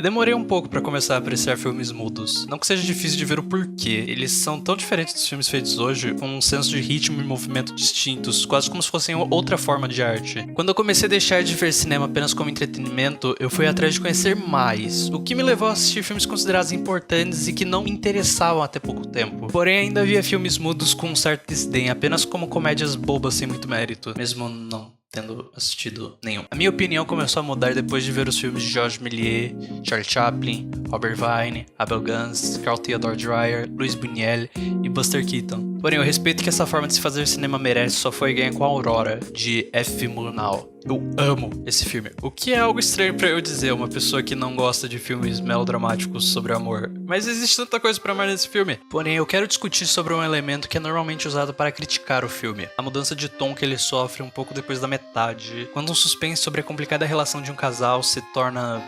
demorei um pouco pra começar a apreciar filmes mudos. Não que seja difícil de ver o porquê, eles são tão diferentes dos filmes feitos hoje, com um senso de ritmo e movimento distintos, quase como se fossem outra forma de arte. Quando eu comecei a deixar de ver cinema apenas como entretenimento, eu fui atrás de conhecer mais, o que me levou a assistir filmes considerados importantes e que não me interessavam até pouco tempo. Porém, ainda havia filmes mudos com um certo desdém, apenas como comédias bobas sem muito mérito, mesmo não tendo assistido nenhum. A minha opinião começou a mudar depois de ver os filmes de Georges Méliès, Charlie Chaplin, Robert Vine, Abel Gance, Carl Theodor Dreyer, Luis Buñuel e Buster Keaton. Porém, o respeito que essa forma de se fazer cinema merece só foi ganho com Aurora, de F. Murnau. Eu amo esse filme, o que é algo estranho pra eu dizer, uma pessoa que não gosta de filmes melodramáticos sobre amor. Mas existe tanta coisa pra amar nesse filme. Porém, eu quero discutir sobre um elemento que é normalmente usado para criticar o filme. A mudança de tom que ele sofre um pouco depois da metade, quando um suspense sobre a complicada relação de um casal se torna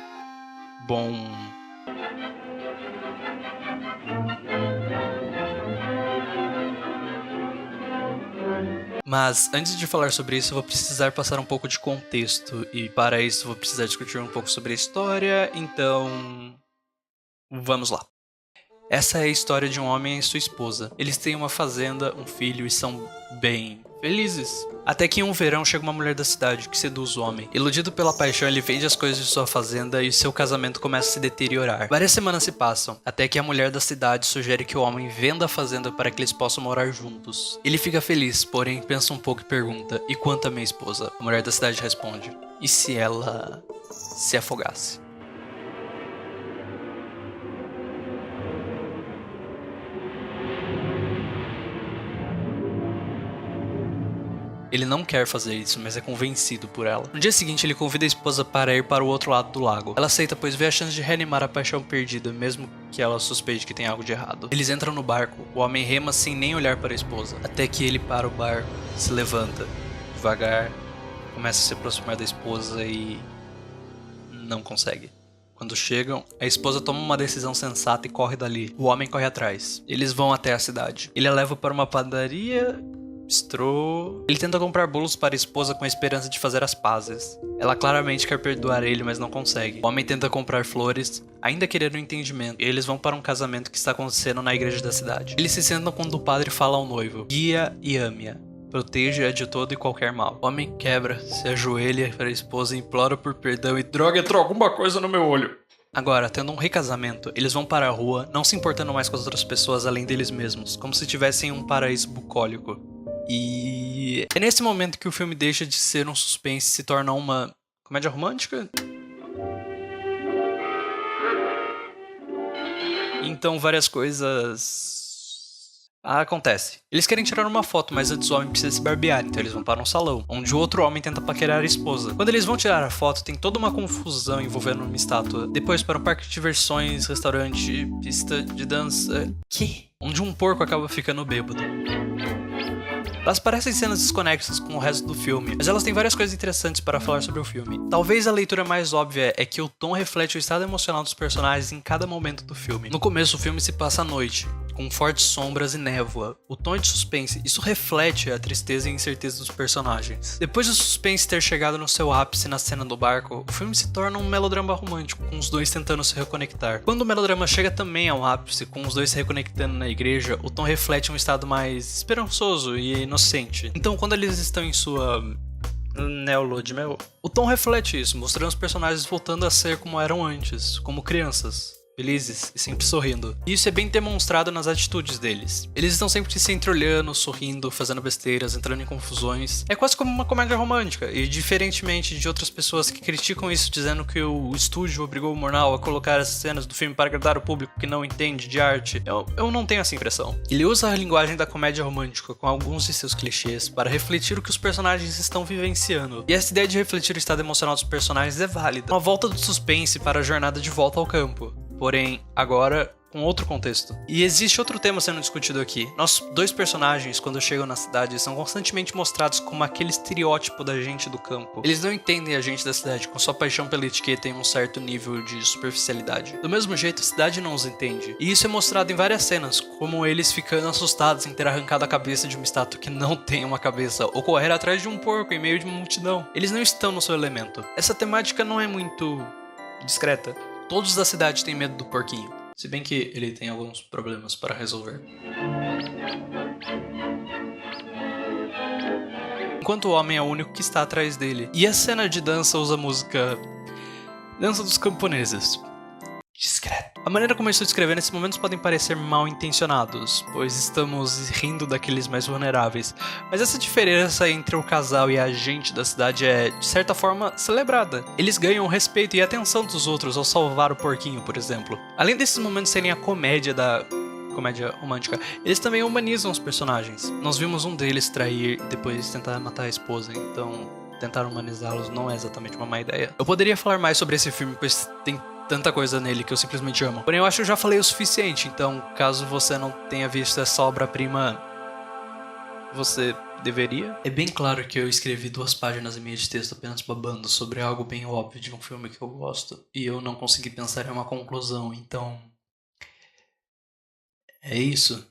bom. Mas, antes de falar sobre isso, eu vou precisar passar um pouco de contexto, e para isso vou precisar discutir um pouco sobre a história, então vamos lá. Essa é a história de um homem e sua esposa. Eles têm uma fazenda, um filho e são bem felizes. Até que em um verão chega uma mulher da cidade que seduz o homem. Iludido pela paixão, ele vende as coisas de sua fazenda e seu casamento começa a se deteriorar. Várias semanas se passam, até que a mulher da cidade sugere que o homem venda a fazenda para que eles possam morar juntos. Ele fica feliz, porém pensa um pouco e pergunta: e quanto a minha esposa? A mulher da cidade responde: e se ela se afogasse? Ele não quer fazer isso, mas é convencido por ela. No dia seguinte, ele convida a esposa para ir para o outro lado do lago. Ela aceita, pois vê a chance de reanimar a paixão perdida, mesmo que ela suspeite que tem algo de errado. Eles entram no barco, o homem rema sem nem olhar para a esposa, até que ele para o barco, se levanta, devagar, começa a se aproximar da esposa e não consegue. Quando chegam, a esposa toma uma decisão sensata e corre dali. O homem corre atrás. Eles vão até a cidade. Ele a leva para uma padaria. Bistrô. Ele tenta comprar bolos para a esposa com a esperança de fazer as pazes. Ela claramente quer perdoar ele, mas não consegue. O homem tenta comprar flores, ainda querendo um entendimento, e eles vão para um casamento que está acontecendo na igreja da cidade. Eles se sentam quando o padre fala ao noivo: guia e ame-a. Proteja-a de todo e qualquer mal. O homem quebra, se ajoelha para a esposa, implora por perdão e droga, entrou alguma coisa no meu olho. Agora, tendo um recasamento, eles vão para a rua, não se importando mais com as outras pessoas além deles mesmos, como se tivessem um paraíso bucólico. E é nesse momento que o filme deixa de ser um suspense e se torna uma comédia romântica? Então várias coisas acontecem. Eles querem tirar uma foto, mas antes o homem precisa se barbear, então eles vão para um salão, onde o outro homem tenta paquerar a esposa. Quando eles vão tirar a foto, tem toda uma confusão envolvendo uma estátua. Depois para um parque de diversões, restaurante, pista de dança... Onde um porco acaba ficando bêbado. Elas parecem cenas desconexas com o resto do filme, mas elas têm várias coisas interessantes para falar sobre o filme. Talvez a leitura mais óbvia é que o tom reflete o estado emocional dos personagens em cada momento do filme. No começo, o filme se passa à noite, com fortes sombras e névoa. O tom é de suspense, isso reflete a tristeza e incerteza dos personagens. Depois do suspense ter chegado no seu ápice na cena do barco, o filme se torna um melodrama romântico, com os dois tentando se reconectar. Quando o melodrama chega também ao ápice, com os dois se reconectando na igreja, o tom reflete um estado mais esperançoso e inocente. Então, quando eles estão em sua lua de mel, o tom reflete isso, mostrando os personagens voltando a ser como eram antes, como crianças, felizes e sempre sorrindo. E isso é bem demonstrado nas atitudes deles. Eles estão sempre se entreolhando, sorrindo, fazendo besteiras, entrando em confusões. É quase como uma comédia romântica, e diferentemente de outras pessoas que criticam isso dizendo que o estúdio obrigou o Murnau a colocar essas cenas do filme para agradar o público que não entende de arte, eu não tenho essa impressão. Ele usa a linguagem da comédia romântica com alguns de seus clichês para refletir o que os personagens estão vivenciando. E essa ideia de refletir o estado emocional dos personagens é válida. Uma volta do suspense para a jornada de volta ao campo. Porém, agora com outro contexto. E existe outro tema sendo discutido aqui. Nossos dois personagens, quando chegam na cidade, são constantemente mostrados como aquele estereótipo da gente do campo. Eles não entendem a gente da cidade com sua paixão pela etiqueta e um certo nível de superficialidade. Do mesmo jeito, a cidade não os entende. E isso é mostrado em várias cenas, como eles ficando assustados em ter arrancado a cabeça de uma estátua que não tem uma cabeça, ou correr atrás de um porco em meio de uma multidão. Eles não estão no seu elemento. Essa temática não é muito discreta. Todos da cidade têm medo do porquinho. Se bem que ele tem alguns problemas para resolver. Enquanto o homem é o único que está atrás dele. E a cena de dança usa a música Dança dos Camponeses. Discreto. A maneira como eu estou descrevendo nesses momentos podem parecer mal intencionados, pois estamos rindo daqueles mais vulneráveis. Mas essa diferença entre o casal e a gente da cidade é, de certa forma, celebrada. Eles ganham o respeito e a atenção dos outros ao salvar o porquinho, por exemplo. Além desses momentos serem a comédia romântica, eles também humanizam os personagens. Nós vimos um deles trair e depois tentar matar a esposa, então tentar humanizá-los não é exatamente uma má ideia. Eu poderia falar mais sobre esse filme, pois tem tanta coisa nele que eu simplesmente amo. Porém, eu acho que eu já falei o suficiente, então caso você não tenha visto essa obra-prima, você deveria? É bem claro que eu escrevi 2 páginas e meia de texto apenas babando sobre algo bem óbvio de um filme que eu gosto, e eu não consegui pensar em uma conclusão, então é isso.